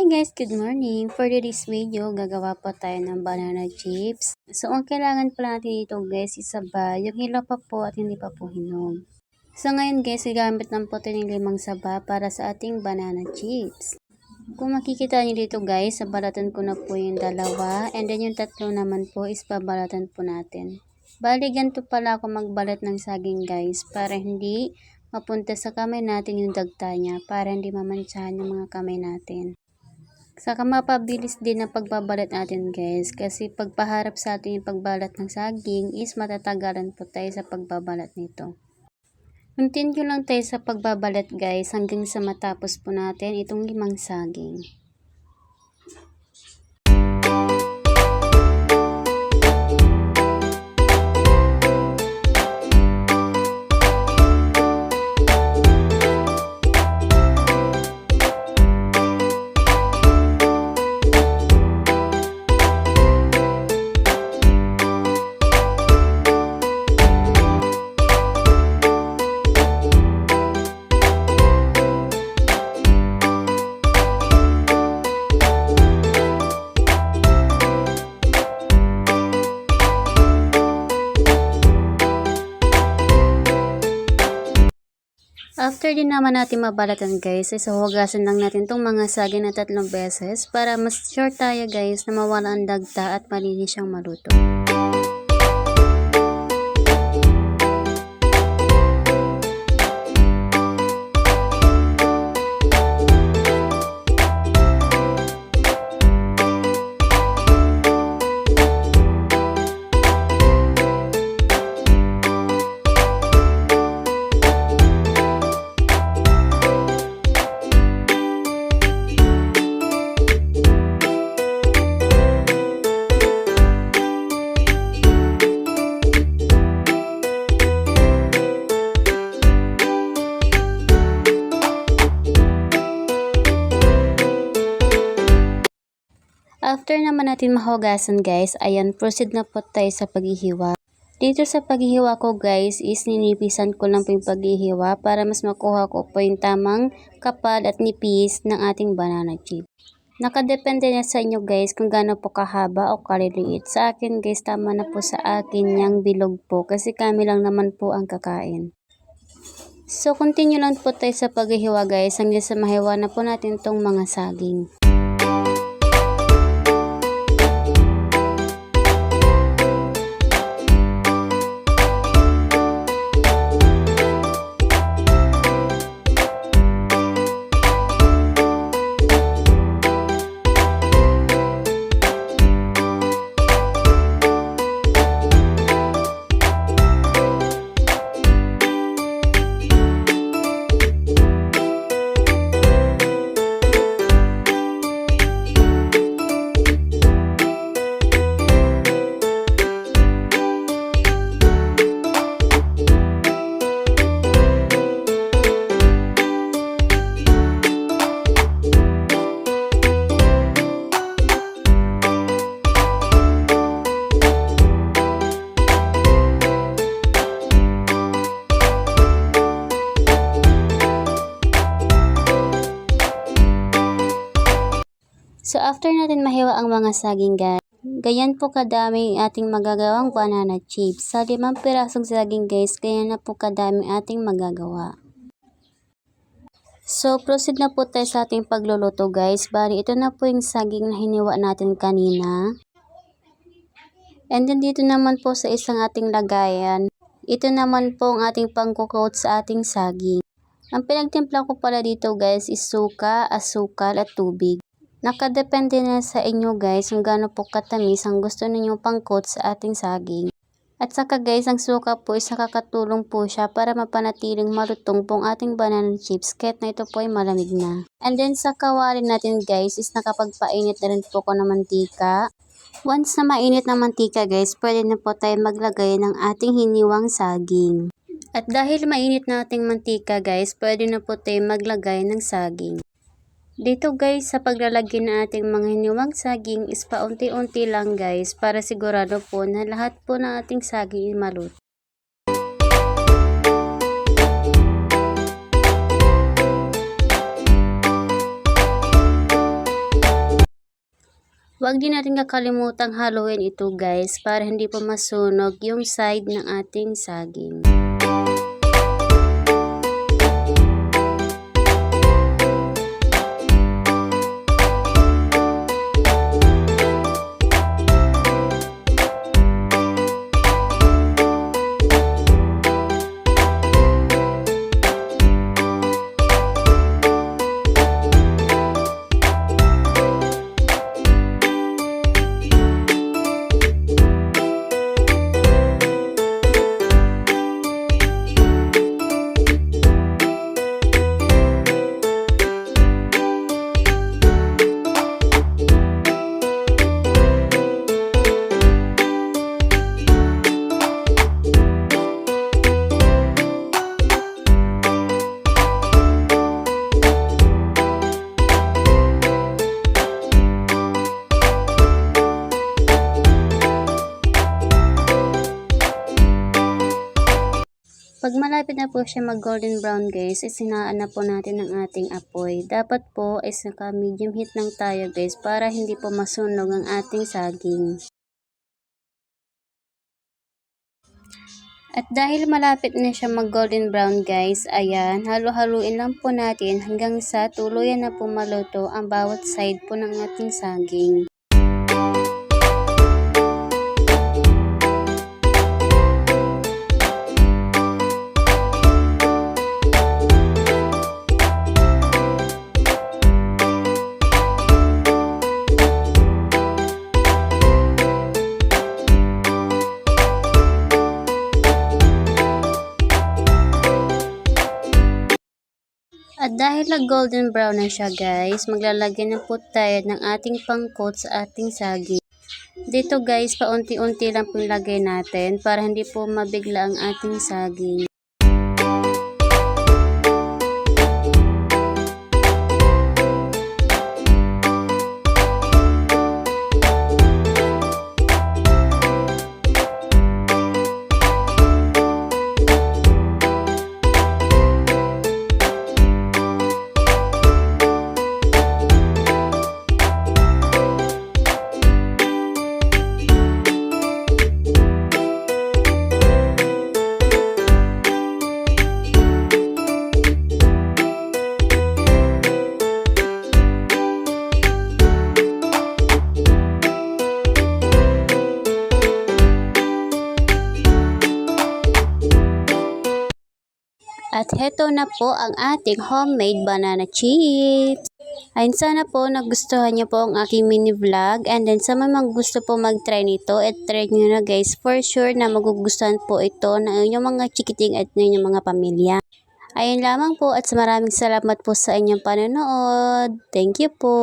Guys, good morning. For today's video, gagawa po tayo ng banana chips. So, ang kailangan po natin dito guys, isaba, yung hilaw pa po at hindi pa po hinog. So, ngayon guys, gagamit lang po tayo ng 5 saba para sa ating banana chips. Kung makikita niyo dito guys, balatan ko na po yung 2 and then yung 3 naman po is babalatan po natin. Bali, ganito pala ako magbalat ng saging guys para hindi mapunta sa kamay natin yung dagta niya, para hindi mamantsahan yung mga kamay natin. Saka mapabilis din ang pagbabalat natin guys, kasi pagpaharap sa atin yung pagbalat ng saging is matatagalan po tayo sa pagbabalat nito. Continue lang tayo sa pagbabalat guys hanggang sa matapos po natin itong 5 saging. After din naman natin mabalatan guys, ay hugasan lang natin itong mga saging na 3 beses para mas sure tayo guys na mawala ang dagta at malinis siyang maluto. After naman natin mahugasan guys, ayan, proceed na po tayo sa paghihiwa. Dito sa paghihiwa ko guys is ninipisan ko lang po yung paghihiwa para mas makuha ko po yung tamang kapal at nipis ng ating banana chip. Nakadepende na sa inyo guys kung gaano po kahaba o kaliliit. Sa akin guys, tama na po sa akin yung bilog po kasi kami lang naman po ang kakain. So continue lang po tayo sa paghihiwa guys hanggang sa mahiwa na po natin tong mga saging. So after natin mahiwa ang mga saging guys, ganyan po kadami ating magagawang banana chips. Sa 5 pirasong saging guys, ganyan na po kadami ating magagawa. So proceed na po tayo sa ating pagluluto guys. Bali ito na po yung saging na hiniwa natin kanina. And then dito naman po sa isang ating lagayan, ito naman po ang ating pangko-coat sa ating saging. Ang pinagtimpla ko pala dito guys is suka, asukal at tubig. Nakadepende na sa inyo guys kung gaano po katamis ang gusto ninyong pang-coat sa ating saging. At saka guys, ang suka po is nakakatulong po siya para mapanatiling malutong pong ating banana chips kahit na ito po ay malamig na. And then sa kawali natin guys is nakapagpainit na rin po ko ng mantika. Once na mainit na mantika guys, pwede na po tayo maglagay ng ating hiniwang saging. At dahil mainit na ating mantika guys, pwede na po tayo maglagay ng saging. Dito guys, sa paglalagay ng ating mga hiniwang saging is paunti-unti lang guys para sigurado po na lahat po ng ating saging ay maluto. Huwag din natin kakalimutang haluin ito guys para hindi pa masunog yung side ng ating saging. Pag malapit na po siya mag golden brown guys, isinaan na po natin ang ating apoy. Dapat po is naka medium heat lang tayo guys para hindi po masunog ang ating saging. At dahil malapit na siya mag golden brown guys, ayan, halo-haluin lang po natin hanggang sa tuluyan na po maluto ang bawat side po ng ating saging. At dahil na golden brown na siya guys, maglalagay na po tayo ng ating pangkot sa ating saging. Dito guys, paunti-unti lang po ilagay natin para hindi po mabigla ang ating saging. At heto na po ang ating homemade banana chips. Ayun, sana po nagustuhan niyo po ang aking mini vlog. And then sa mga gusto po mag-try nito, try nyo na guys. For sure na magugustuhan po ito ng inyong mga chikiting at ng inyong mga pamilya. Ayun lamang po at maraming salamat po sa inyong panonood. Thank you po.